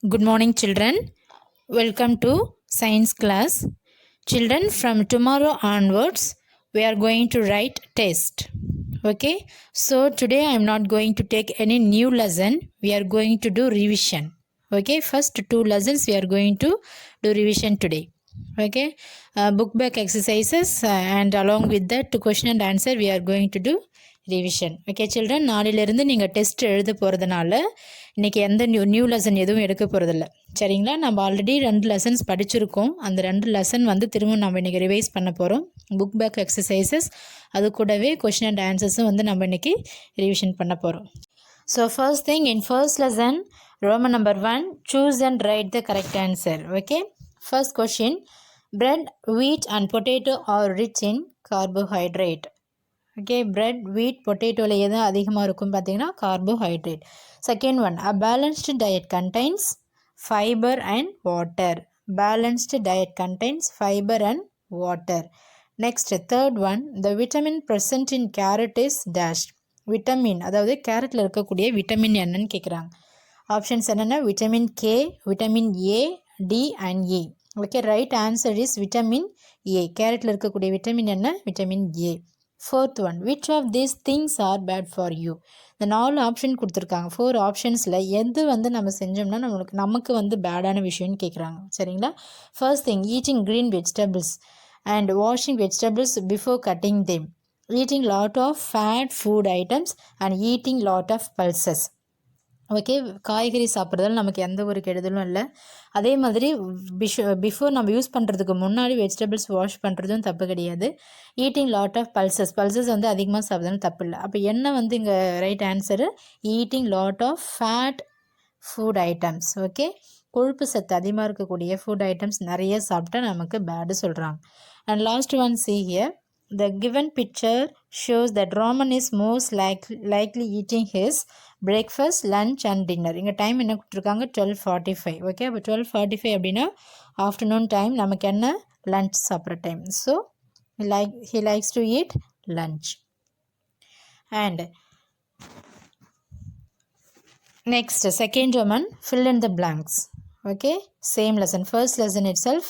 Good morning, children. Welcome to science class. Children, from tomorrow onwards, we are going to write test. Okay, so today I am not going to take any new lesson. We are going to do revision. Okay, first two lessons we are going to do revision today. Okay, book back exercises and along with that question and answer we are going to do revision. Okay children, நாளிலிருந்து நீங்கள் test எழுத போகிறதுனால இன்றைக்கி எந்த new lesson எதுவும் எடுக்க போகிறதில்ல. சரிங்களா? நம்ம ஆல்ரெடி 2 லெசன்ஸ் படிச்சிருக்கோம். அந்த 2 லெசன் திரும்ப நம்ம இன்றைக்கி ரிவைஸ் பண்ண போகிறோம். புக் பேக் எக்ஸசைசஸ் அது கூடவே கொஷின் அண்ட் ஆன்சர்ஸும் நம்ம இன்றைக்கி ரிவிஷன் பண்ண போகிறோம். So first thing, in first lesson Roman number 1, choose and write the correct answer. Okay, first question, bread, wheat and potato are rich in carbohydrate. Okay, bread, wheat, பொட்டேட்டோவில் எது அதிகமாக இருக்கும் பார்த்தீங்கன்னா carbohydrate. Second one, a balanced diet contains fibre and water. Balanced diet contains fibre and water. Next third one, the vitamin present in carrot is dash. Vitamin, அதாவது கேரட்டில் இருக்கக்கூடிய vitamin என்னன்னு கேட்குறாங்க. ஆப்ஷன்ஸ் என்னென்னா vitamin K, vitamin A, D and E. Okay, right answer is vitamin A. கேரட்டில் இருக்கக்கூடிய vitamin என்ன? Vitamin A. Fourth one, which of these things are bad for you. இந்த 4 ஆப்ஷன் கொடுத்துருக்காங்க. 4 ஆப்ஷன்ஸில் எது நம்ம செஞ்சோம்னா நமக்கு பேடான விஷயம்னு கேட்குறாங்க. சரிங்களா? First thing, eating green vegetables and washing vegetables before cutting them, eating lot of fat food items and eating lot of pulses. Okay, காய்கறி சாப்பிட்றதால நமக்கு எந்த ஒரு கெடுதலும் இல்லை. அதே மாதிரி பிஃபோர் நம்ம யூஸ் பண்ணுறதுக்கு முன்னாடி வெஜிடபிள்ஸ் வாஷ் பண்ணுறதும் தப்பு கிடையாது. ஈட்டிங் லாட் ஆஃப் பல்சஸ் அதிகமாக சாப்பிட்றதும் தப்பு இல்லை. அப்போ என்ன இங்கே right answer, eating lot of fat food items. Okay, கொழுப்பு சத்து அதிகமாக இருக்கக்கூடிய ஃபுட் ஐட்டம்ஸ் நிறைய சாப்பிட்டா நமக்கு பேடு சொல்கிறாங்க. And last one, see here, the given picture shows that Roman is most likely eating his breakfast, lunch and dinner. இங்கே time என்ன கொடுத்துருக்காங்க? 12:45. ஓகே, அப்போ 12:45 அப்படின்னா ஆஃப்டர்நூன் டைம், நமக்கு என்ன லன்ச் சாப்பிட்ற time. So he likes to eat lunch. And next, second Roman, fill in the blanks. Okay, same lesson, first lesson itself,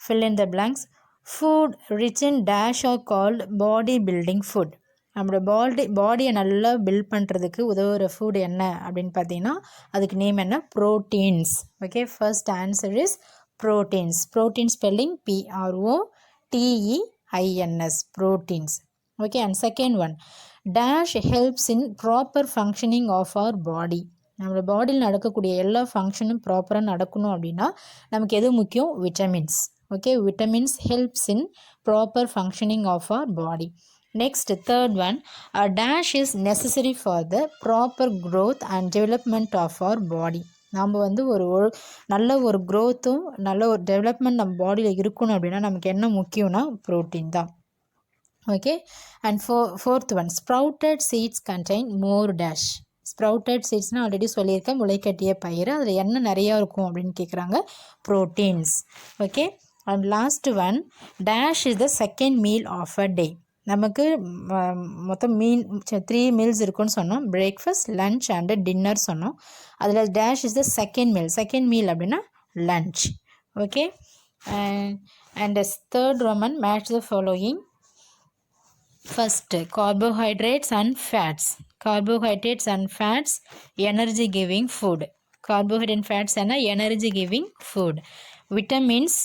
fill in the blanks. Food rich in dash are called body building food. நம்மளோட பாடியை நல்லா build பண்ணுறதுக்கு உதவுற food என்ன அப்படின்னு பார்த்தீங்கன்னா அதுக்கு name என்ன? Proteins. Okay, first answer is proteins. Protein spelling PROTEINS, proteins. Okay, and second one, dash helps in proper functioning of our body. நம்மளோட பாடியில் நடக்கக்கூடிய எல்லா ஃபங்க்ஷனும் ப்ராப்பராக நடக்கணும் அப்படின்னா நமக்கு எது முக்கியம்? Vitamins. Okay, vitamins helps in proper functioning of our body. Next, third one, a dash is necessary for the proper growth and development of our body. நம்ம ஒரு நல்ல ஒரு க்ரோத்தும் நல்ல ஒரு டெவலப்மெண்ட் நம்ம பாடியில் இருக்கணும் அப்படின்னா நமக்கு என்ன முக்கியம்னா ப்ரோட்டீன் தான். Okay, and fourth one, sprouted seeds contain more dash. Sprouted சீட்ஸ்னால் ஆல்ரெடி சொல்லியிருக்கேன், முளைக்கட்டிய பயிர். அதில் என்ன நிறையா இருக்கும் அப்படின்னு கேட்குறாங்க? Proteins. Okay, and last one, dash is the second meal of a day. நமக்கு மொத்தம் 3 meals இருக்குன்னு சொன்னோம். பிரேக்ஃபாஸ்ட், லன்ச் அண்ட் டின்னர் சொன்னோம். அதில் dash is the second meal. Second meal அப்படின்னா lunch. Okay, and third roman, match the following. First, carbohydrates and fats. Carbohydrates and fats energy giving food. Carbohydrate fats என்ன? Energy giving food. Vitamins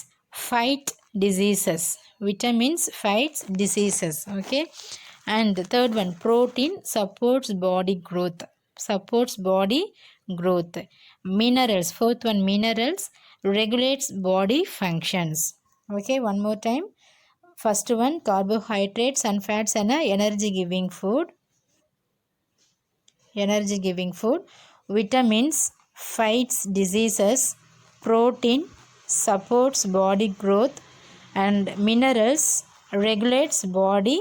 fight diseases. Vitamins fights diseases. Okay, and the third one, protein supports body growth. Supports body growth. Minerals, fourth one, minerals regulates body functions. Okay, one more time. First one, carbohydrates and fats and energy giving food. Energy giving food. Vitamins fights diseases. Protein supports body growth and minerals regulates body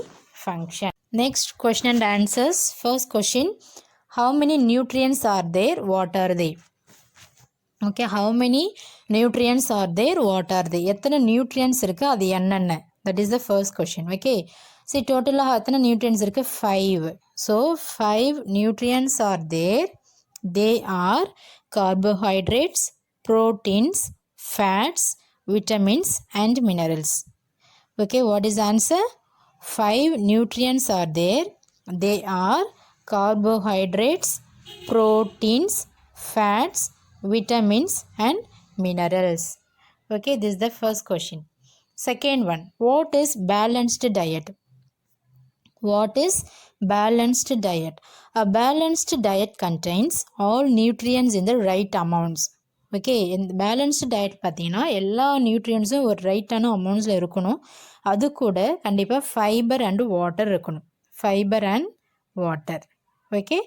function. Next, question and answers. First question, how many nutrients are there? What are they? Okay, how many nutrients are there? What are they? எத்தனை nutrients இருக்கு, அது என்னென்ன? That is the first question. Okay, see டோட்டலாக எத்தனை nutrients இருக்கு? 5. So 5 nutrients are there. They are carbohydrates, proteins, fats, vitamins and minerals. Okay, what is the answer? 5 nutrients are there. They are carbohydrates, proteins, fats, vitamins and minerals. Okay, this is the first question. Second one, what is balanced diet? What is balanced diet? A balanced diet contains all nutrients in the right amounts. Okay, இந்த balanced diet பார்த்தீங்கன்னா எல்லா நியூட்ரியன்ஸும் ஒரு ரைட்டான அமௌண்ட்ஸில் இருக்கணும். அது கூட கண்டிப்பாக fibre and water இருக்கணும். Fibre and water. Okay,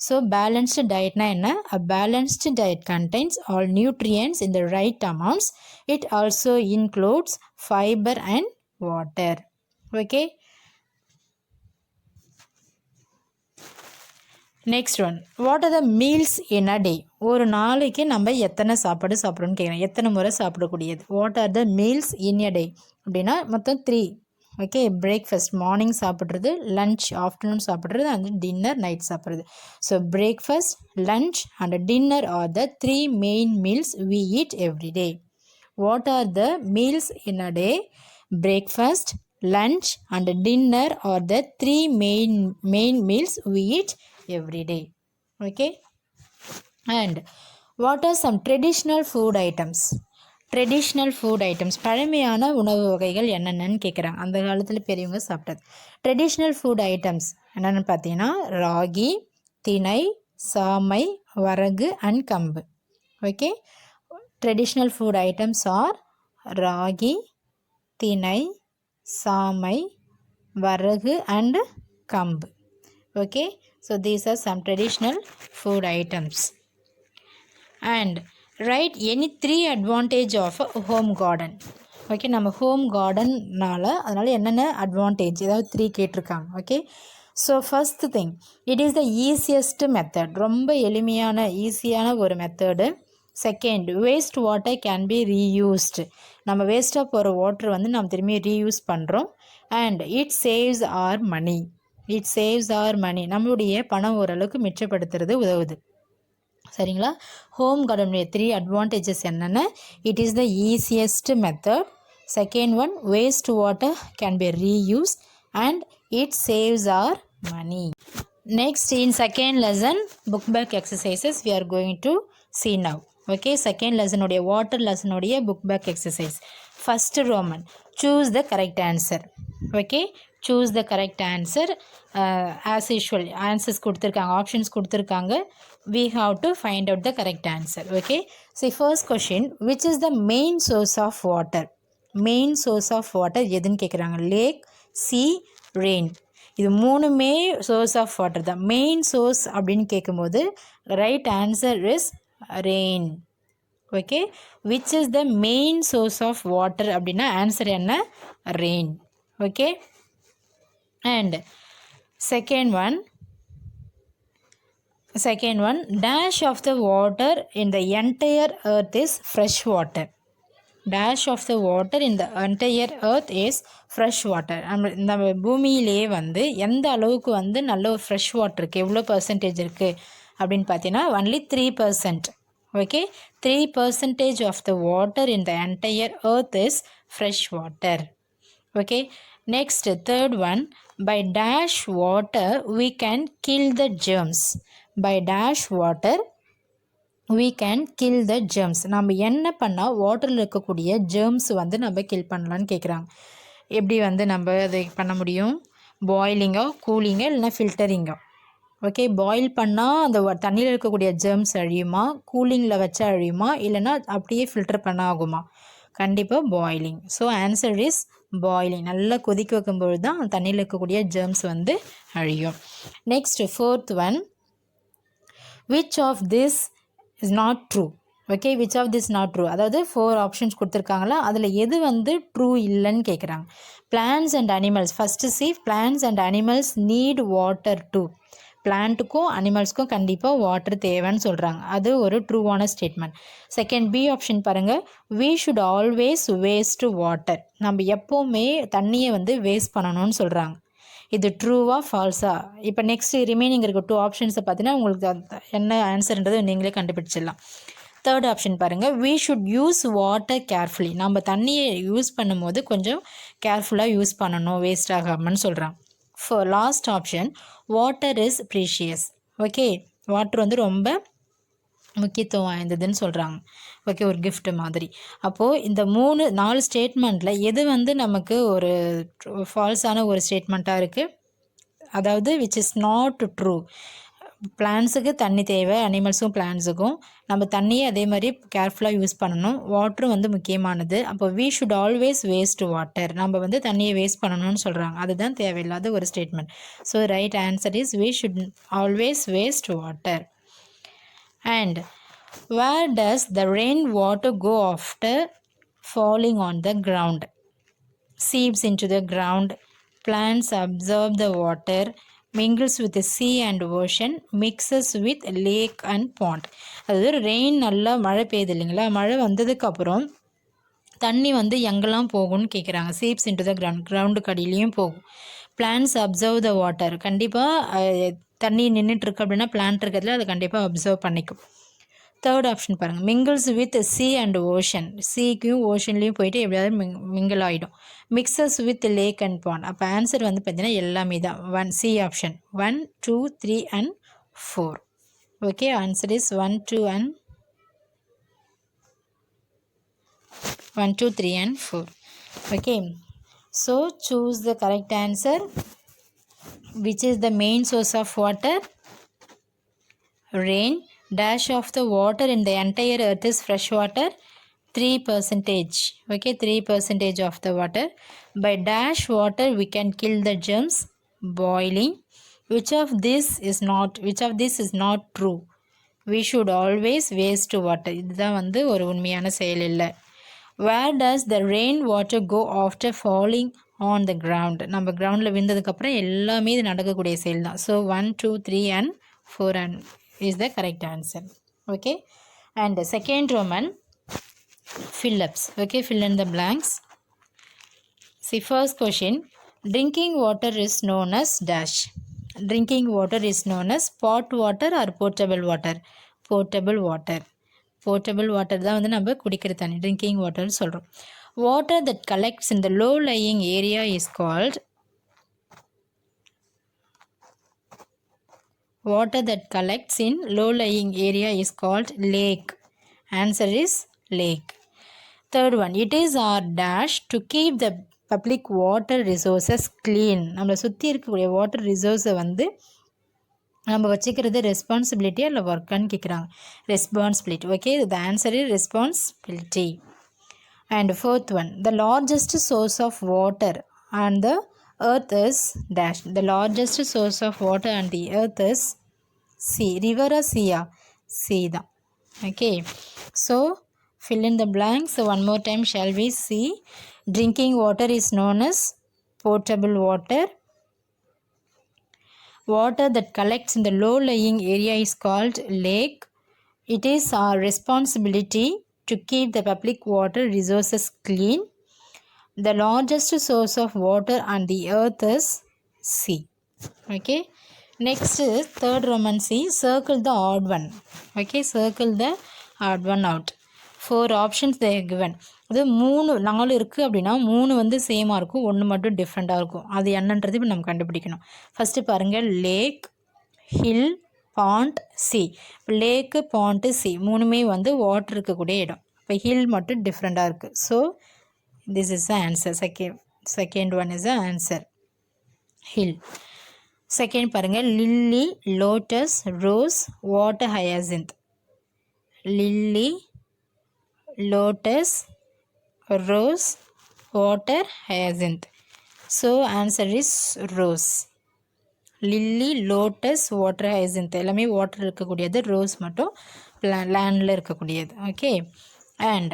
so balanced டயட்னா என்ன? A balanced diet contains all nutrients in the right amounts. It also includes fibre and water. Okay, next one, what are the meals in a day? ஒரு நாளைக்கு நம்ம எத்தனை சாப்பாடு சாப்பிட்றோன்னு கேட்குறோம். எத்தனை முறை சாப்பிடக்கூடியது? What are the meals in a day அப்படின்னா மொத்தம் 3. ஓகே, பிரேக்ஃபாஸ்ட் மார்னிங் சாப்பிட்றது, லன்ச் ஆஃப்டர்நூன் சாப்பிட்றது அண்ட் டின்னர் நைட் சாப்பிட்றது. So breakfast, lunch and dinner are the 3 main meals we eat every day. What are the meals in a day? Breakfast, lunch and dinner are the 3 main meals we eat every day. Okay, and what are some traditional food items? Traditional food items, பழமையான உணவு வகைகள் என்னென்னு கேட்குறாங்க. அந்த காலத்தில் பெரியவங்க சாப்பிட்டது. Traditional food items என்னென்னு பார்த்தீங்கன்னா ragi, thinai, samai, varagu and kambu. Okay, traditional food items are ragi, thinai, samai, வரகு and kambu. Okay, so these are some traditional food items. And write any 3 advantage of a home garden. Okay, நம்ம ஹோம் கார்டன்னால அதனால் என்னென்ன அட்வான்டேஜ் ஏதாவது 3 கேட்டிருக்காங்க. Okay, so first thing, it is the easiest method. ரொம்ப எளிமையான ஈஸியான ஒரு method. Second, waste water can be reused. நம்ம வேஸ்ட்டாக போகிற வாட்டர் வந்து நம்ம திரும்பி ரீயூஸ் பண்ணுறோம். And it saves our money. It saves our money. நம்மளுடைய பணம் ஓரளவுக்கு மிச்சப்படுத்துறது உதவுது. சரிங்களா? ஹோம் கார்டனுடைய 3 அட்வான்டேஜஸ் என்னென்ன? It is the easiest method. Second one, waste water can be reuse and it saves our money. Next, in second lesson book back exercises we are going to see now. Okay, second லெசனுடைய water லெசனுடைய book back exercise. First roman, choose the correct answer. Okay, choose the correct answer. As usual answers கொடுத்துருக்காங்க, options கொடுத்துருக்காங்க. we have to find out the correct answer. Okay, so first question, which is the main source of water? main source of water எதுன்னு கேட்குறாங்க. Lake, sea, rain. இது 3மே source of water தான். Main source அப்படின்னு கேட்கும்போது right answer is rain. Okay, which is the main source of water அப்படின்னா answer என்ன? Rain. Okay, and second one, dash of the water in the entire earth is fresh water. dash of the water in the entire earth is fresh water. நம்ம பூமியிலே வந்து எந்த அளவுக்கு வந்து நல்ல ஒரு ஃப்ரெஷ் வாட்டர் இருக்குது, எவ்வளோ பர்சன்டேஜ் இருக்குது அப்படின்னு பார்த்தீங்கன்னா only 3%. Okay, 3% of the water in the entire earth is fresh water. Okay, next, third one, by dash water we can kill the germs. by dash water we can kill the germs. நம்ம என்ன பண்ணால் வாட்டரில் இருக்கக்கூடிய germs வந்து நம்ம kill பண்ணலான்னு கேட்குறாங்க. எப்படி வந்து நம்ம அதை பண்ண முடியும்? பாயிலிங்கோ, கூலிங்கோ, இல்லைனா ஃபில்டரிங்கோ. ஓகே, பாயில் பண்ணால் அந்த தண்ணியில் இருக்கக்கூடிய ஜெர்ம்ஸ் அழியுமா, கூலிங்கில் வச்சா அழியுமா, இல்லைனா அப்படியே ஃபில்டர் பண்ண ஆகுமா? கண்டிப்பாக boiling. So answer is boiling. நல்லா கொதிக்க வைக்கும்பொழுது தான் அந்த தண்ணியில் இருக்கக்கூடிய ஜெர்ம்ஸ் வந்து அழியும். Next, fourth one, which of this is not true? Okay, which of this not true? அதாவது 4 ஆப்ஷன்ஸ் கொடுத்துருக்காங்களா, அதில் எது வந்து ட்ரூ இல்லைன்னு கேட்குறாங்க. plants and animals. First C, plants and animals need water too. பிளான்ட்டுக்கும் அனிமல்ஸ்க்கும் கண்டிப்பாக வாட்டர் தேவைன்னு சொல்கிறாங்க. அது ஒரு ட்ரூவான ஸ்டேட்மெண்ட். செகண்ட், பி ஆப்ஷன் பாருங்கள், we should always waste water. நம்ம எப்போவுமே தண்ணியை வந்து வேஸ்ட் பண்ணணும்னு சொல்கிறாங்க. இது ட்ரூவா ஃபால்ஸா. இப்போ நெக்ஸ்ட் ரிமைனிங் இருக்க 2 ஆப்ஷன்ஸை பார்த்தீங்கன்னா உங்களுக்கு என்ன ஆன்சர்ன்றது நீங்களே கண்டுபிடிச்சிடலாம். தேர்ட் ஆப்ஷன் பாருங்கள், we should use water carefully. நம்ம தண்ணியை யூஸ் பண்ணும்போது கொஞ்சம் கேர்ஃபுல்லாக யூஸ் பண்ணணும், வேஸ்ட் ஆகாமன்னு சொல்கிறாங்க. For last option, water is precious. Okay, water வந்து ரொம்ப முக்கியத்துவம் வாய்ந்ததுன்னு சொல்கிறாங்க. ஓகே, ஒரு கிஃப்ட் மாதிரி. அப்போது இந்த 4 ஸ்டேட்மெண்ட்டில் எது வந்து நமக்கு ஒரு ஃபால்ஸான ஒரு ஸ்டேட்மெண்ட்டாக இருக்குது, அதாவது விச் இஸ் நாட் ட்ரூ. பிளான்ஸுக்கு தண்ணி தேவை, அனிமல்ஸுக்கும் பிளான்ஸுக்கும் நம்ம தண்ணியை அதே மாதிரி கேர்ஃபுல்லாக யூஸ் பண்ணணும். வாட்டரும் வந்து முக்கியமானது. அப்போ we should always waste water. நம்ம வந்து தண்ணியை வேஸ்ட் பண்ணணும்னு சொல்கிறாங்க. அதுதான் தேவையில்லாத ஒரு statement. So right answer is we should always waste water. And where does the rain water go after falling on the ground? Seeps into the ground, plants absorb the water, mingles with the sea and ocean, mixes with lake and pond. அதாவது rain நல்லா மழை பெய்யுது இல்லைங்களா, மழை வந்ததுக்கப்புறம் தண்ணி வந்து எங்கெல்லாம் போகும்னு கேட்குறாங்க. சீப்ஸ் இன்டு த கிரவுண்டுக்கு அடியிலையும் போகும். பிளான்ஸ் அப்சர்வ் த வாட்டர், கண்டிப்பாக தண்ணி நின்றுட்டுருக்கு அப்படின்னா பிளான்ட் இருக்கிறதுல அதை கண்டிப்பாக அப்சர்வ் பண்ணிக்கும். தேர்ட் ஆப்ஷன் பாருங்கள், mingles with sea and ocean, சீக்கும் ஓஷன்லேயும் போயிட்டு எப்படியாவது மிங்கிள் ஆகிடும். Mixes with lake and pond. அப்போ ஆன்சர் வந்து பார்த்தீங்கன்னா எல்லாமே தான் C option 1, 2, 3 and 4. Okay, answer is 1, 2 and 3 and 4. Okay, so choose the correct answer. Which is the main source of water? Rain. Dash of the water in the entire earth is fresh water, 3%. Okay, 3% of the water. By dash water we can kill the germs. Boiling. Which of this is not true? We should always waste water. இதுதான் வந்து ஒரு உண்மையான செயல் இல்லை. Where does the rain water go after falling on the ground? நம்ம கிரவுண்டில் விழுந்ததுக்கப்புறம் எல்லாமே இது நடக்கக்கூடிய செயல் தான். So 1, 2, 3 and 4 and is the correct answer. Okay, and the second Roman, fill-ups. Okay, fill in the blanks. See, first question, drinking water is known as dash. Drinking water is known as pot water or potable water. Potable water. Potable water தான் வந்து நம்ம குடிக்கிற தண்ணி, drinking வாட்டர்னு சொல்கிறோம். Water that collects in the low lying area is called, water that collects in low lying area is called lake. Answer is lake. Third one, it is our dash to keep the public water resources clean. நம்மளை சுற்றி இருக்கக்கூடிய water ரிசோர்ஸை வந்து நம்ம வச்சுக்கிறது responsibility இல்லை ஒர்க்கான்னு கேட்குறாங்க. Responsibility. Okay, the answer is responsibility. And fourth one, the largest source of water and the earth is dash. The largest source of water on the earth is sea. River or sea? Sea da. Okay, so fill in the blanks. So one more time shall we see? Drinking water is known as potable water. Water that collects in the low lying area is called lake. It is our responsibility to keep the public water resources clean. The largest source of water on the earth is sea. Okay, next third Roman C, circle the odd one. Okay, circle the odd one out. 4 options they are given. அது 4 இருக்குது அப்படின்னா 3 வந்து சேமாக இருக்கும், 1 மட்டும் டிஃப்ரெண்ட்டாக இருக்கும். அது என்னன்றது இப்போ நம்ம கண்டுபிடிக்கணும். ஃபஸ்ட்டு பாருங்கள், லேக், ஹில், பாண்ட், சி. லேக்கு, பாண்ட்டு, சி 3மே வந்து வாட்டர் இருக்கக்கூடிய இடம். இப்போ ஹில் மட்டும் டிஃப்ரெண்ட்டாக இருக்குது. So this is the answer. Second one is the answer, hill. Second பாருங்க, lily, lotus, rose, water hyacinth. Lily, lotus, rose, water hyacinth. So answer is rose. Lily, lotus, water hyacinth எல்லாமே water இருக்கக்கூடியது, rose மட்டும் லேண்டில் இருக்கக்கூடியது. Okay, and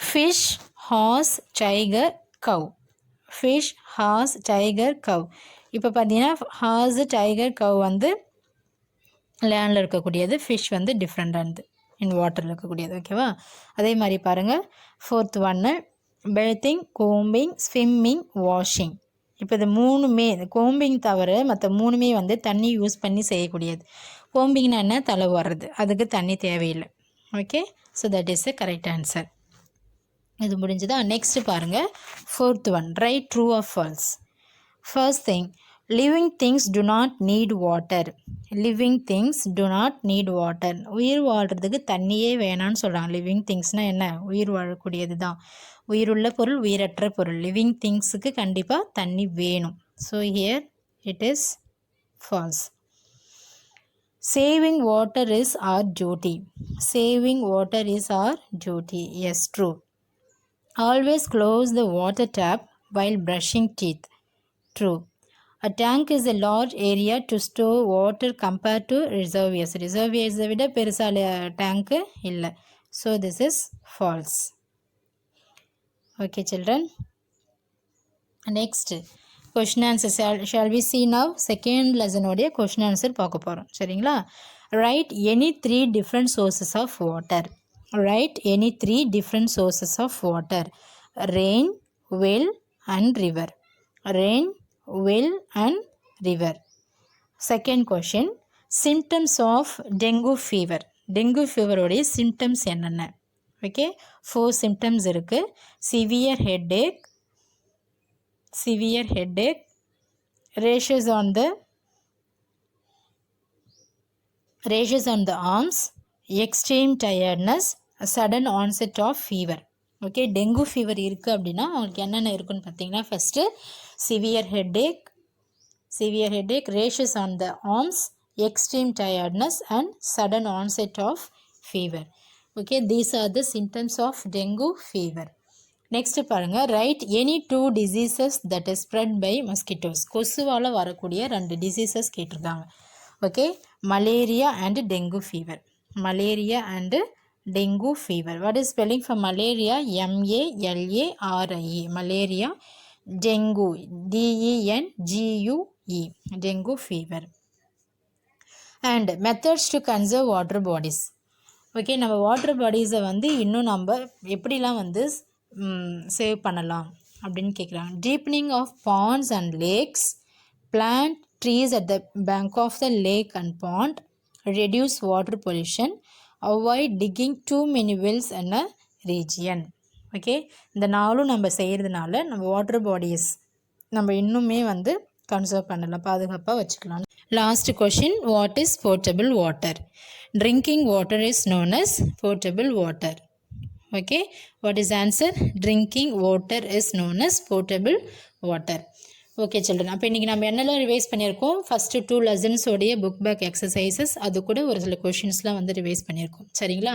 fish, horse, tiger, cow. Fish, horse, tiger, cow. இப்போ பார்த்தீங்கன்னா horse, tiger, கவ் வந்து லேண்டில் இருக்கக்கூடியது, ஃபிஷ் வந்து டிஃப்ரெண்டானது, இன் வாட்டரில் இருக்கக்கூடியது. ஓகேவா? அதே மாதிரி பாருங்கள், 4th ஒன்று, பேத்திங், கோம்பிங், ஸ்விம்மிங், வாஷிங். இப்போ இது மூணுமே கோம்பிங் தவிர மற்ற மூணுமே வந்து தண்ணி யூஸ் பண்ணி செய்யக்கூடியது. கோம்பிங்னா என்ன, தலை வர்றது, அதுக்கு தண்ணி தேவையில்லை. Okay, so that is a correct answer. இது முடிஞ்சதா? நெக்ஸ்ட் பாருங்கள், 4th one, right true or false. First thing, living things to not NEET water. Living things to not NEET water. உயிர் வாழ்கிறதுக்கு தண்ணியே வேணான்னு சொல்கிறாங்க. லிவிங் திங்ஸ்னால் என்ன, உயிர் வாழக்கூடியது தான். உயிருள்ள பொருள், உயிரற்ற பொருள். லிவிங் திங்ஸுக்கு கண்டிப்பாக தண்ணி வேணும். So here it is false. Saving water is our duty. Saving water is our duty. Yes, true. Always close the water tap while brushing teeth. True. A tank is a large area to store water compared to reservoirs. Reservoirs விட பெருசால tank இல்லை. So this is false. Okay children. Next question answer shall we see now. Second lesson உடைய question answer பார்க்க போகிறோம். சரிங்களா? Write any 3 different sources of water. Write any 3 different sources of water. Rain, well and river. Rain, well and river. Second question, symptoms of dengue fever. Dengue fever உடைய symptoms என்னென்ன? Okay, 4 symptoms இருக்கு. Severe headache, rashes on the arms, extreme tiredness, sudden onset of fever. Okay, dengue fever இருக்குது அப்படின்னா அவங்களுக்கு என்னென்ன இருக்குன்னு பார்த்தீங்கன்னா, first severe headache, rashes on the arms, extreme tiredness and sudden onset of fever. Okay, these are the symptoms of dengue fever. Next பாருங்கள், write any 2 diseases that is spread by mosquitoes. கொசுவால் வரக்கூடிய 2 diseases கேட்டிருக்காங்க. ஓகே, malaria and dengue fever. Malaria and dengue fever. What is spelling for malaria? MALARIA. Malaria. Dengue. DENGUE. Dengue fever. And methods to conserve water bodies. Okay, நம்ம water பாடிஸை வந்து இன்னும் நம்ம எப்படிலாம் வந்து சேவ் பண்ணலாம் அப்படின்னு கேட்குறாங்க. Deepening of ponds and lakes, plant trees at the bank of the lake and pond, reduce water pollution, avoid digging too many wells in a region. Okay, இந்த நாளும் நம்ம செய்கிறதுனால நம்ம வாட்டர் பாடிஸ் நம்ம இன்னுமே வந்து கன்சர்வ் பண்ணலாம், பாதுகாப்பாக வச்சுக்கலாம். Last question, what is portable water? Drinking water is known as portable water. Okay, what is answer? Drinking water is known as portable water. Okay children, அப்போ இன்றைக்கி நம்ம என்னெல்லாம் ரிவைஸ் பண்ணியிருக்கோம்? ஃபஸ்ட்டு 2 லெசன்ஸோடைய புக் பேக் எக்ஸசைசஸ், அது கூட ஒரு சில கொஷின்ஸ்லாம் வந்து ரிவைஸ் பண்ணியிருக்கோம். சரிங்களா?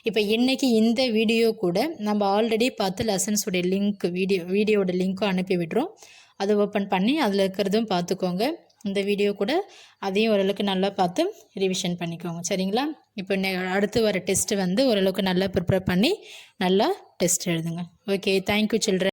இப்போ இன்றைக்கி இந்த வீடியோ கூட நம்ம ஆல்ரெடி பார்த்து லெசன்ஸோடைய லிங்க் வீடியோட லிங்க்கும் அனுப்பி விடுறோம். அதை ஓப்பன் பண்ணி அதில் இருக்கிறதும் பார்த்துக்கோங்க. இந்த வீடியோ கூட அதையும் ஓரளவுக்கு நல்லா பார்த்து ரிவிஷன் பண்ணிக்கோங்க. சரிங்களா? இப்போ அடுத்து வர டெஸ்ட்டு வந்து ஓரளவுக்கு நல்லா ப்ரிப்பேர் பண்ணி நல்லா டெஸ்ட் எழுதுங்க. Okay, thank you children.